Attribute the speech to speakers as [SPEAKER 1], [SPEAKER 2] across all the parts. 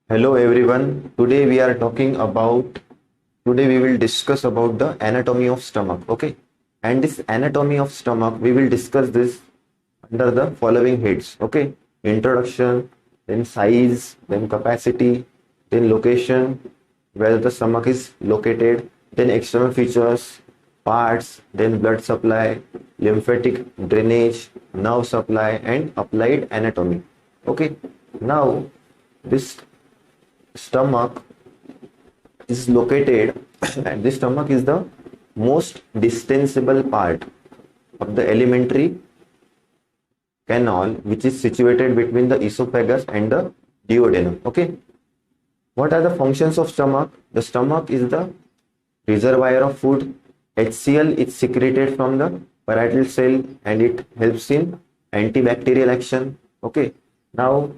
[SPEAKER 1] Hello everyone. Today we will discuss about the anatomy of stomach. Okay. And this anatomy of stomach, we will discuss this under the following heads. Okay. Introduction, then size, then capacity, then location, where the stomach is located, then external features, parts, then blood supply, lymphatic drainage, nerve supply, and applied anatomy. Okay. Now, this stomach is located and the stomach is the most distensible part of the alimentary canal, which is situated between the esophagus and the duodenum. Okay, what are the functions of stomach? The stomach is the reservoir of food. HCl is secreted from the parietal cell and it helps in antibacterial action. Okay, now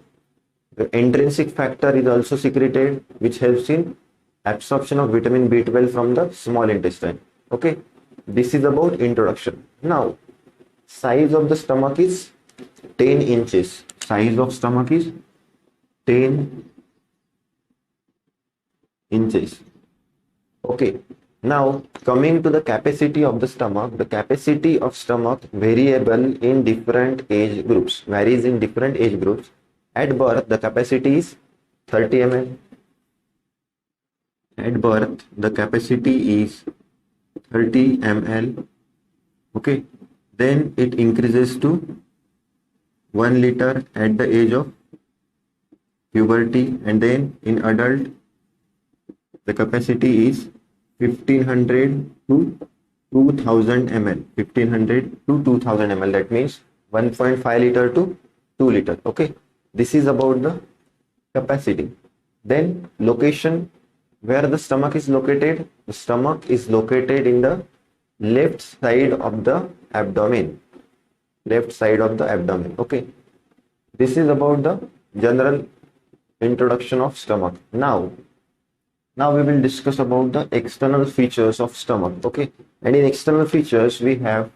[SPEAKER 1] the intrinsic factor is also secreted, which helps in absorption of vitamin B12 from the small intestine. Okay, this is about introduction. Now, size of the stomach is 10 inches. Size of stomach is 10 inches. Okay, now coming to the capacity of the stomach variable in different age groups, varies in different age groups. At birth, the capacity is 30 ml. At birth, the capacity is 30 ml. Okay, then it increases to 1 liter at the age of puberty, and then in adult, the capacity is 1500 to 2000 ml. 1500 to 2000 ml. That means 1.5 liter to 2 liter. Okay, this is about the capacity. Then location, where the stomach is located. The stomach is located in the left side of the abdomen. Left side of the abdomen. Okay, this is about the general introduction of stomach. Now we will discuss about the external features of stomach. Okay, and in external features we have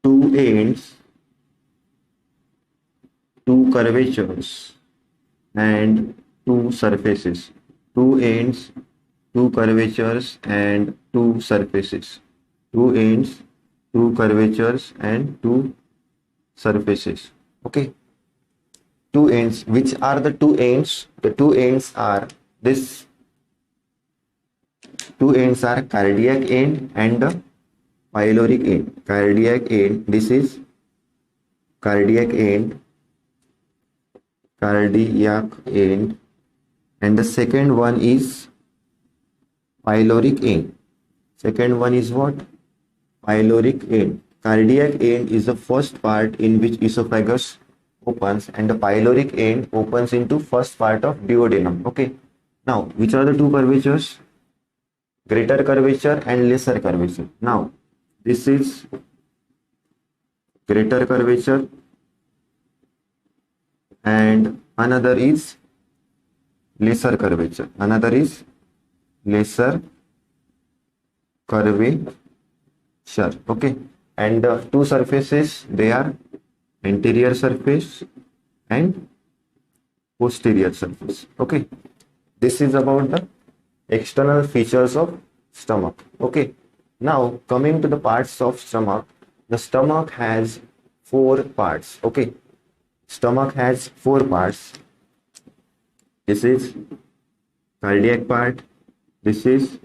[SPEAKER 1] two ends, two curvatures, and two surfaces. Two ends, two curvatures, and two surfaces. Two ends, two curvatures, and two surfaces. Okay, two ends. Which are the two ends? The two ends are this. Two ends are cardiac end and the pyloric end. Cardiac end, this is cardiac end, and the second one is pyloric end. Second one is what? Pyloric end. Cardiac end is the first part in which esophagus opens, and the pyloric end opens into first part of duodenum. Okay, now which are the two curvatures? Greater curvature and lesser curvature. Now this is greater curvature and another is lesser curvature. Another is lesser curvature. Okay, and the two surfaces, they are anterior surface and posterior surface. Okay, this is about the external features of stomach. Okay, now coming to the parts of stomach. The stomach has four parts. Okay, stomach has four parts. This is cardiac part, this is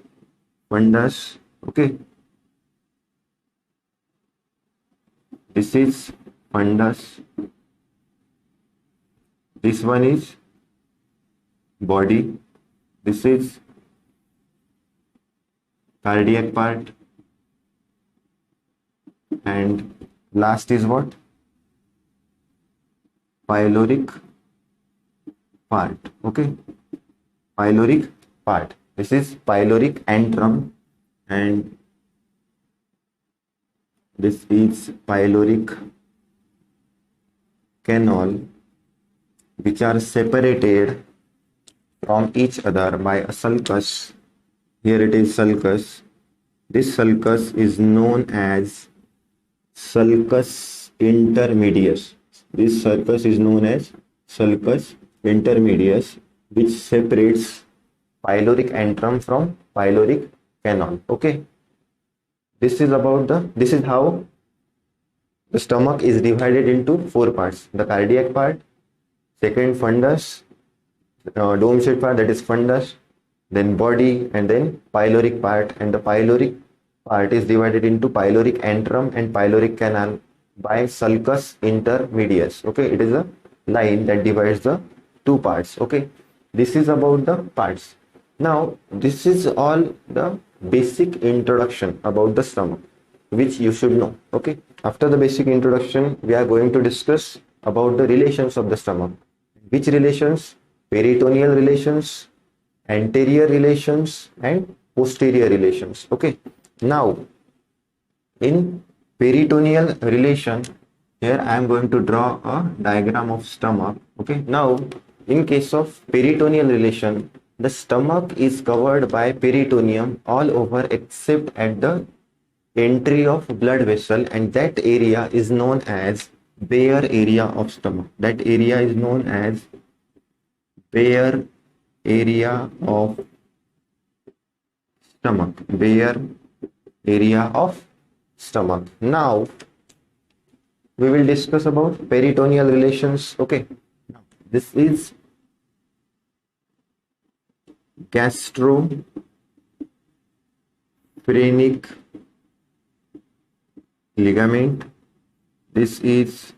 [SPEAKER 1] fundus. Okay, this is fundus, this one is body, this is cardiac part, and last is what? Pyloric part. Okay, pyloric part. This is pyloric antrum and this is pyloric canal, which are separated from each other by a sulcus. Here it is sulcus. This sulcus is known as sulcus intermedius. This sulcus is known as sulcus intermedius, which separates pyloric antrum from pyloric canal. Okay, this is how the stomach is divided into four parts: the cardiac part, second fundus, dome shaped part, that is fundus, then body, and then pyloric part. And the pyloric part is divided into pyloric antrum and pyloric canal by sulcus intermedius. Okay, it is a line that divides the two parts. Okay, this is about the parts. Now this is all the basic introduction about the stomach, which you should know. Okay, after the basic introduction, we are going to discuss about the relations of the stomach. Which relations? Peritoneal relations, anterior relations, and posterior relations. Okay, now in peritoneal relation, here I am going to draw a diagram of stomach. Okay, now in case of peritoneal relation, the stomach is covered by peritoneum all over except at the entry of blood vessel, and that area is known as bare area of stomach. That area is known as bare area of stomach. Bare area of stomach. Now we will discuss about peritoneal relations. Okay, this is gastrophrenic ligament. This is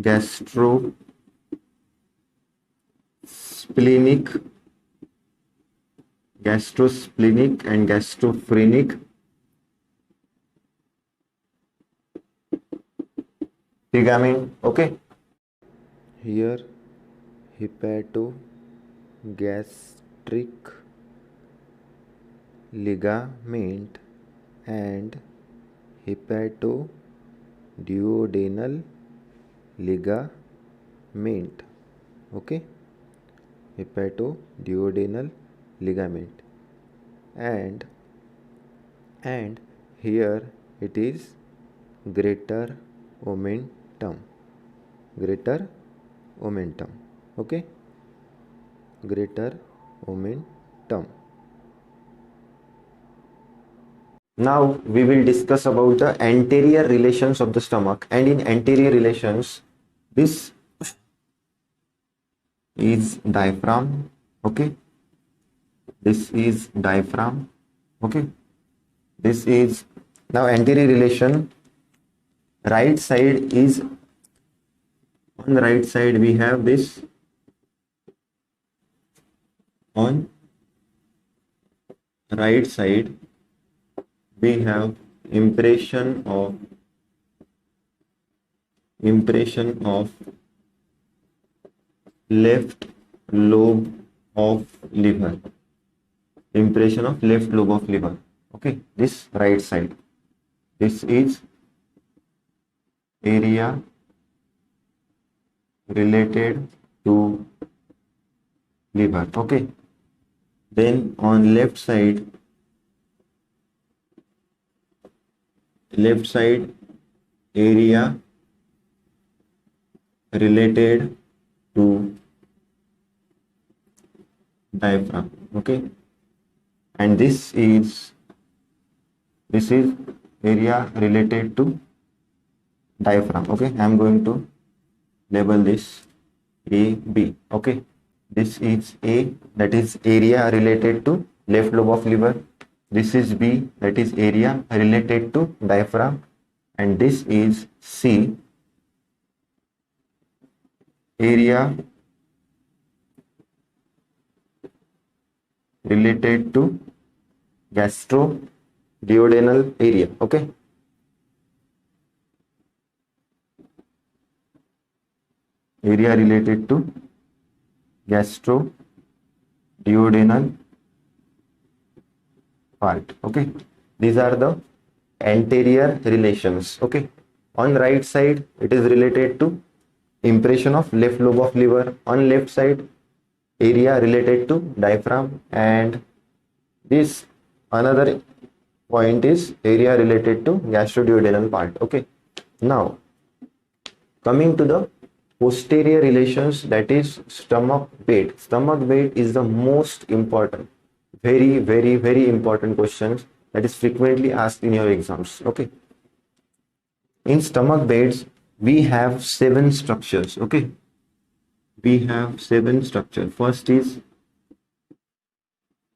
[SPEAKER 1] gastrosplenic and gastrophrenic ligament. Okay, here hepatogastric ligament and hepatoduodenal ligament. Okay, hepatoduodenal ligament, and here it is greater omentum. Okay, greater omentum. Now we will discuss about the anterior relations of the stomach, and in anterior relations, this is diaphragm. Okay, this is diaphragm. Okay, this is now anterior relation. Right side is, on the right side we have this, on right side we have impression of left lobe of liver. Impression of left lobe of liver. Okay, this right side. This is area related to liver. Okay, then on left side area related to diaphragm. Okay, and this is area related to diaphragm. Okay, I am going to label this A, B. Okay, this is A, that is area related to left lobe of liver. This is B, that is area related to diaphragm, and this is C, area related to gastroduodenal area. Okay, area related to gastroduodenal part. Okay, these are the anterior relations. Okay, on right side it is related to impression of left lobe of liver, on left side area related to diaphragm, and this another point is area related to gastroduodenal part. Okay, now coming to the posterior relations, that is stomach bait. Stomach bait is the most important, very important questions that is frequently asked in your exams. Okay, in stomach beds we have 7 structures. Okay, we have 7 structures. First is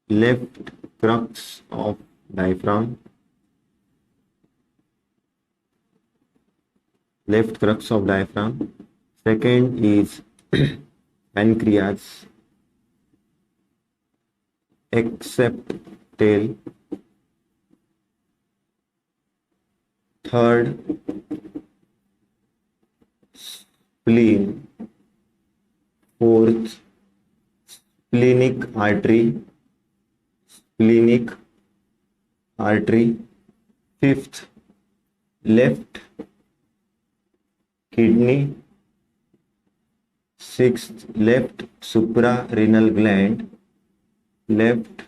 [SPEAKER 1] left crux of diaphragm, left crux of diaphragm. Second is pancreas, except tail. Third, spleen. Fourth, splenic artery, splenic artery. Fifth, left kidney. Sixth, left suprarenal gland, left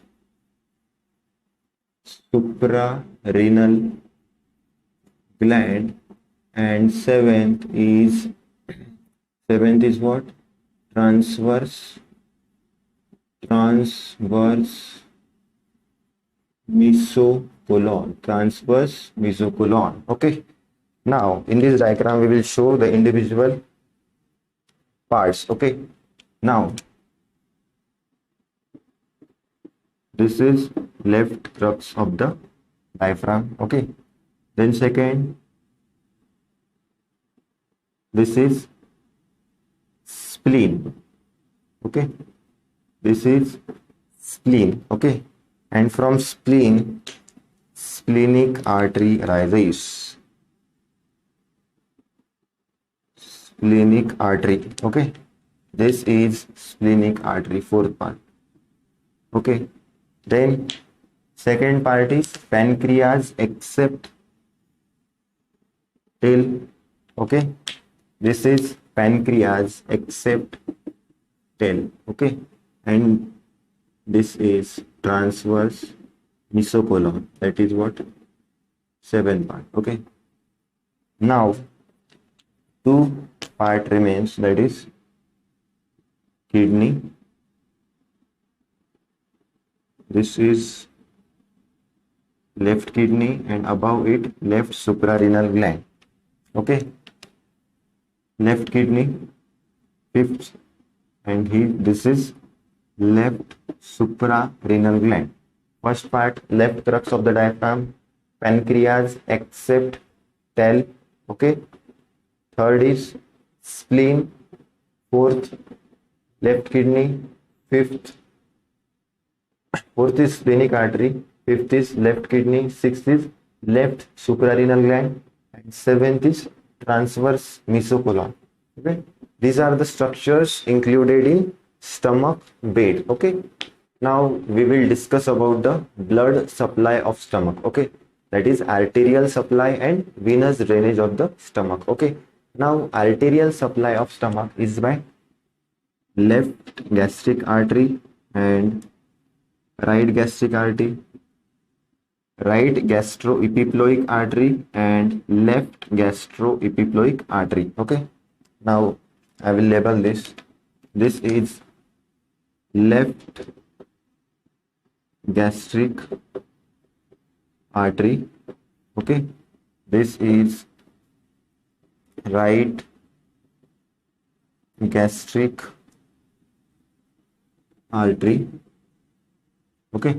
[SPEAKER 1] suprarenal gland. And seventh is what? Transverse mesocolon. Transverse mesocolon. Okay. Now in this diagram we will show the individual parts. Okay, now this is left crux of the diaphragm. Okay, then second, this is spleen. Okay, this is spleen. Okay, and from spleen, splenic artery arises. Splenic artery. Okay, this is splenic artery, fourth part. Okay, then second part is pancreas except tail. Okay, this is pancreas except tail. Okay, and this is transverse mesocolon, that is what? 7th part. Okay, now 2 part remains, that is kidney. This is left kidney and above it left suprarenal gland. Okay, left kidney, fifth, and this is left suprarenal gland. First part, left crux of the diaphragm, pancreas except tail. Okay, third is spleen. Fourth, left kidney. Fourth is splenic artery. Fifth is left kidney. Sixth is left suprarenal gland. And seventh is transverse mesocolon. Okay, these are the structures included in stomach bed. Okay, now we will discuss about the blood supply of stomach. Okay, that is arterial supply and venous drainage of the stomach. Okay, now arterial supply of stomach is by left gastric artery and right gastric artery, right gastroepiploic artery and left gastroepiploic artery. Okay, now I will label this. This is left gastric artery. Okay, this is right gastric artery. Okay,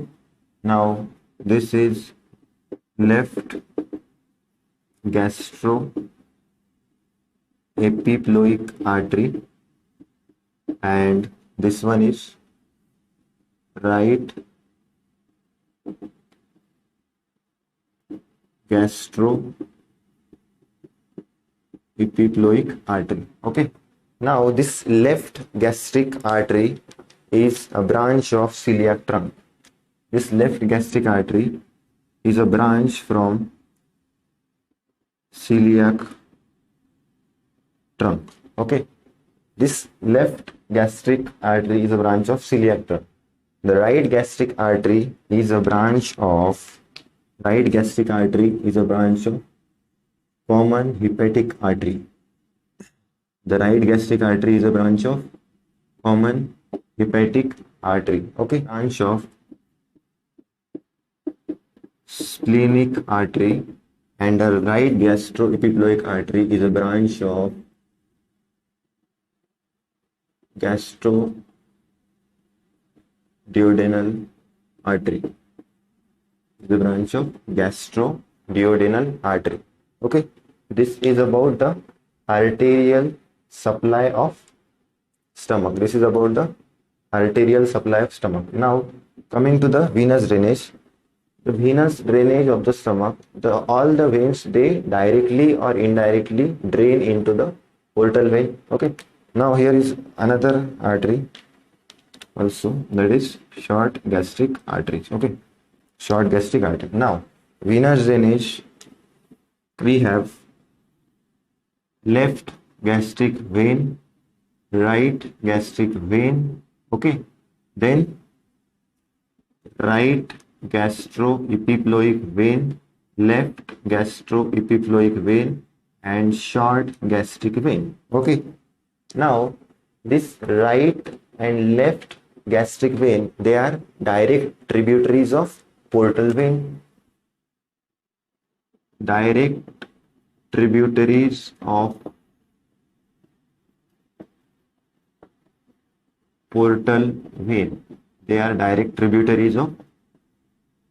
[SPEAKER 1] now this is left gastroepiploic artery and this one is right gastroepiploic artery. Okay, now this left gastric artery is a branch of celiac trunk. This left gastric artery is a branch from celiac trunk. Okay, this left gastric artery is a branch of celiac trunk. The right gastric artery is a branch of common hepatic artery. The right gastric artery is a branch of common hepatic artery. Okay, branch of splenic artery, and the right gastroepiploic artery is a branch of gastroduodenal artery. The branch of gastroduodenal artery. Okay, this is about the arterial supply of stomach. This is about the arterial supply of stomach. Now, coming to the venous drainage. The venous drainage of the stomach, all the veins, they directly or indirectly drain into the portal vein. Okay. Now here is another artery also, that is short gastric artery. Okay. Short gastric artery. Now, venous drainage, we have left gastric vein, right gastric vein. Okay. Then right gastroepiploic vein, left gastroepiploic vein, and short gastric vein. Okay. Now, this right and left gastric vein, they are direct tributaries of portal vein. Direct tributaries of portal vein. They are direct tributaries of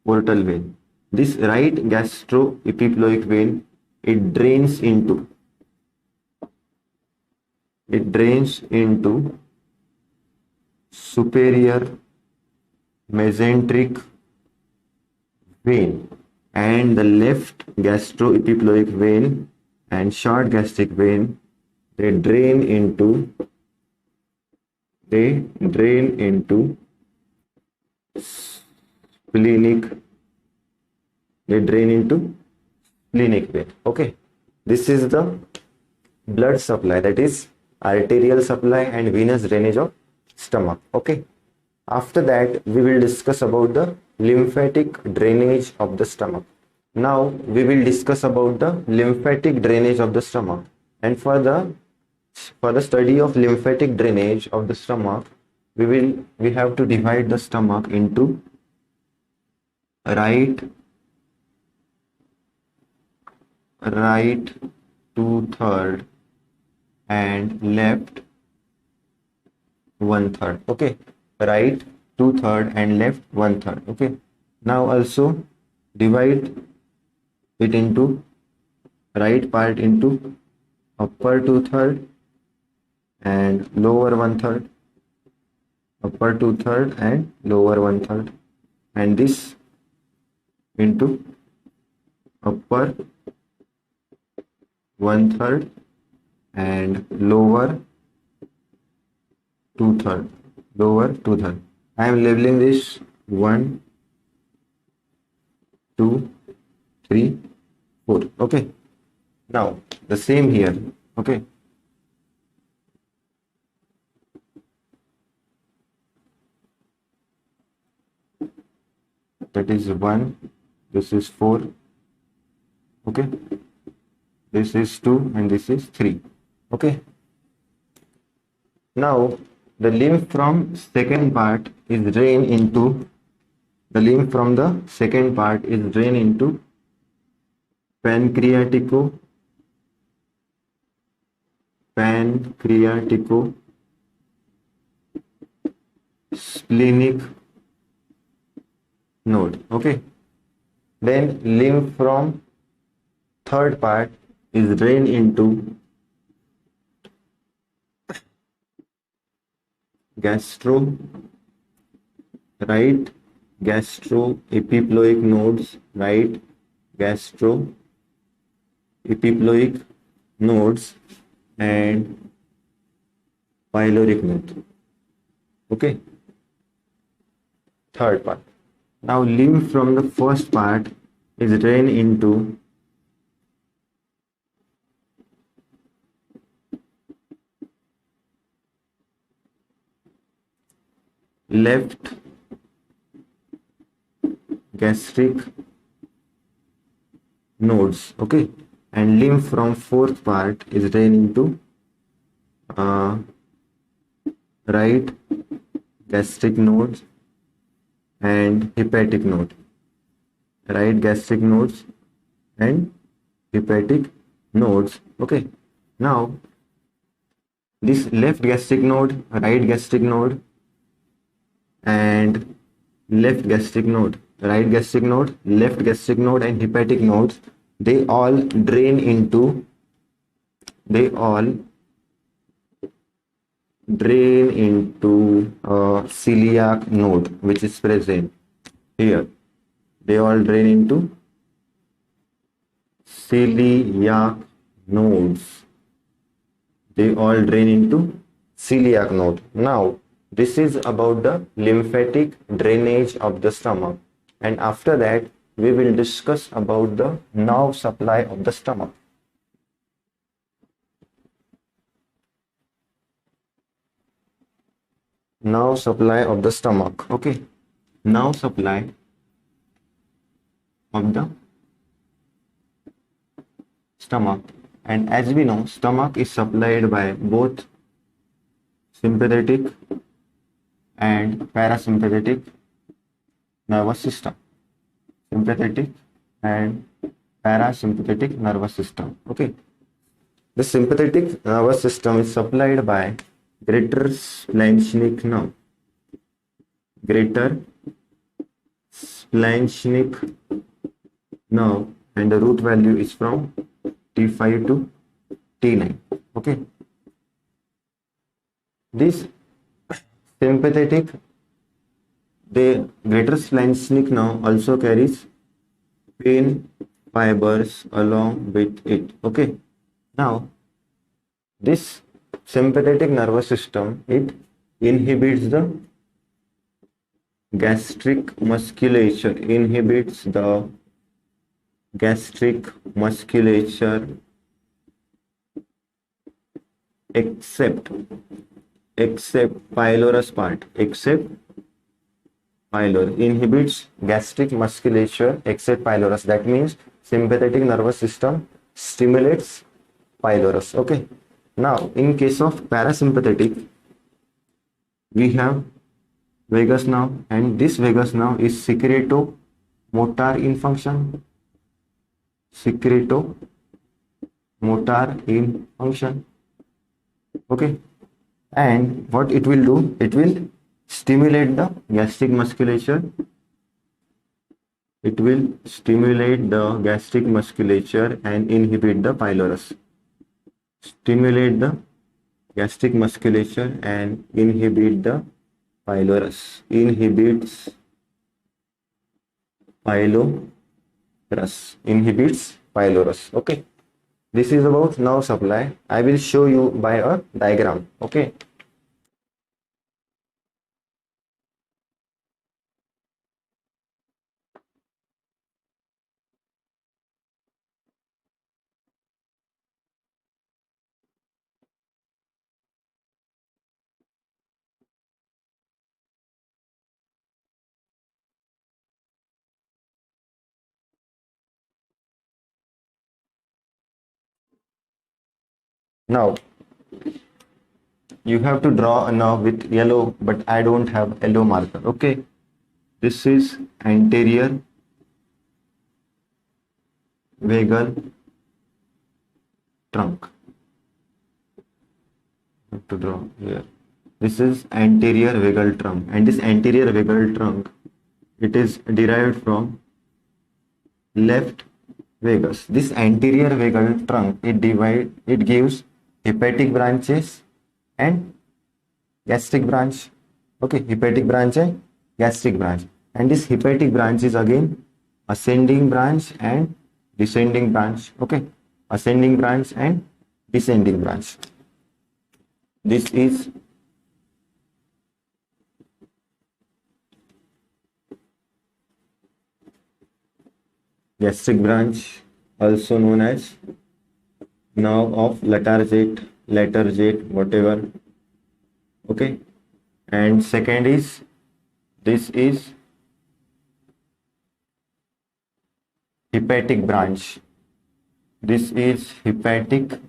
[SPEAKER 1] portal vein. This right gastroepiploic vein, it drains into superior mesenteric vein, and the left gastroepiploic vein and short gastric vein, they drain into splenic vein. Okay, this is the blood supply, that is arterial supply and venous drainage of stomach. Okay, after that we will discuss about the lymphatic drainage of the stomach. Now we will discuss about the lymphatic drainage of the stomach, and for the study of lymphatic drainage of the stomach, we have to divide the stomach into right 2/3 and left 1/3. Okay, right 2/3 and left 1/3. Okay, now also divide it into right part into upper 2/3 and lower 1/3, upper 2/3 and lower 1/3, and this into upper 1/3 and lower 2/3. I am labeling this 1, 2, 3, 4. Okay, now the same here. Okay, that is 1, this is 4. Okay, this is 2 and this is 3. Okay, now the lymph from second part is drained into pancreatico splenic node. Okay, then lymph from third part is drained into right gastroepiploic nodes, right gastroepiploic nodes, and pyloric node. Okay, third part. Now lymph from the first part is drained into left gastric nodes. Okay, and lymph from fourth part is drained into right gastric nodes and hepatic node. Right gastric nodes and hepatic nodes. Okay. Now this left gastric node, right gastric node, and left gastric node, right gastric node, left gastric node, and hepatic nodes, they all drain into a celiac node which is present here. They all drain into celiac nodes. They all drain into celiac node. Now, this is about the lymphatic drainage of the stomach. And after that, we will discuss about the nerve supply of the stomach. Nerve supply of the stomach. Okay. Nerve supply of the stomach. And as we know, stomach is supplied by both sympathetic and parasympathetic nervous system. Sympathetic and parasympathetic nervous system. Okay. The sympathetic nervous system is supplied by greater splanchnic nerve. Greater splanchnic nerve, and the root value is from T5 to T9. Okay. This sympathetic, the greater splanchnic nerve also carries pain fibers along with it. Okay. Now, this sympathetic nervous system, it inhibits the gastric musculature, except pylorus part, inhibits gastric musculature except pylorus. That means sympathetic nervous system stimulates pylorus. Okay. Now, in case of parasympathetic, we have vagus nerve, and this vagus nerve is secretomotor in function. Okay. And what it will do, it will stimulate the gastric musculature. It will stimulate the gastric musculature and inhibit the pylorus. Stimulate the gastric musculature and inhibit the pylorus. Inhibits pylorus. Okay. This is about nerve supply. I will show you by a diagram. Okay. Now, you have to draw a nerve with yellow, but I don't have yellow marker. Okay. This is anterior vagal trunk. I have to draw here. This is anterior vagal trunk, and this anterior vagal trunk, it is derived from left vagus. This anterior vagal trunk, it gives hepatic branches and gastric branch. Okay, hepatic branch and gastric branch. And this hepatic branch is again ascending branch and descending branch. Okay, ascending branch and descending branch. This is gastric branch, also known as nerve of Latarjet, whatever. Okay. And second is, this is hepatic branch. This is hepatic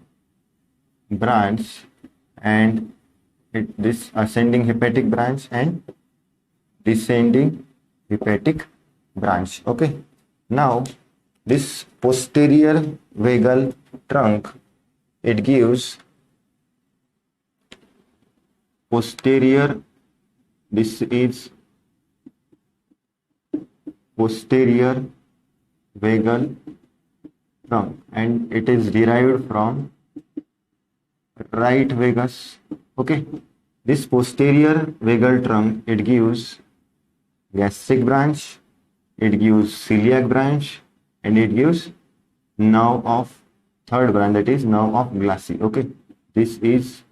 [SPEAKER 1] branch, and this ascending hepatic branch and descending hepatic branch. Okay, now this posterior vagal trunk, it gives posterior, this is posterior vagal trunk and it is derived from right vagus. Okay, this posterior vagal trunk, it gives gastric branch, it gives celiac branch, and it gives nerve of third branch, that is nerve of Glassy. Okay, this is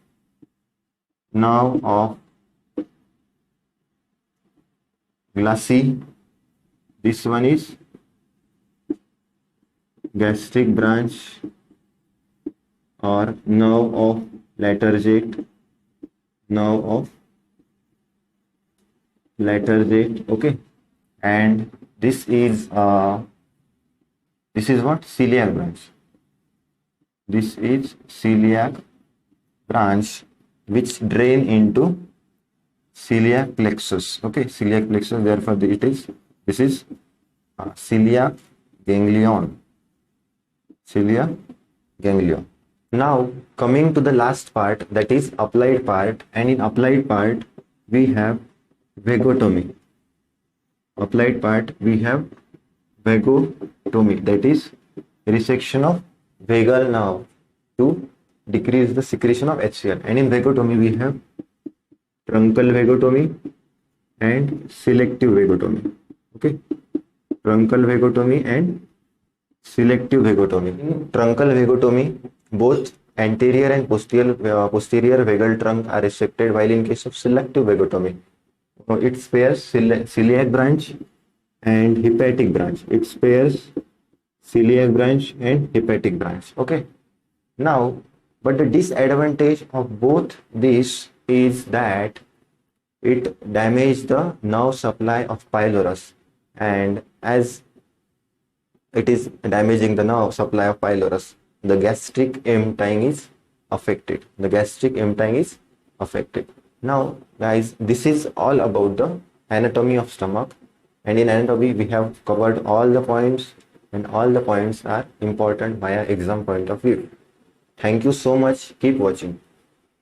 [SPEAKER 1] nerve of Glassy. This one is gastric branch or nerve of Latergate, nerve of Latergate. Okay, and this is what, celiac branch. This is celiac branch which drain into celiac plexus. Okay, celiac plexus, therefore this is celiac ganglion. Celiac ganglion. Now coming to the last part, that is applied part, and in applied part we have vagotomy. Applied part we have vagotomy, that is resection of vagal nerve to decrease the secretion of HCl. And in vagotomy we have truncal vagotomy and selective vagotomy. Okay, truncal vagotomy and selective vagotomy. In truncal vagotomy, both anterior and posterior vagal trunk are resected, while in case of selective vagotomy, it spares celiac branch and hepatic branch. It spares celiac branch and hepatic branch. Okay, now, but the disadvantage of both these is that it damages the nerve supply of pylorus, and as it is damaging the nerve supply of pylorus, the gastric emptying is affected. The gastric emptying is affected. Now guys, this is all about the anatomy of stomach, and in anatomy we have covered all the points, and all the points are important via exam point of view. Thank you so much. Keep watching.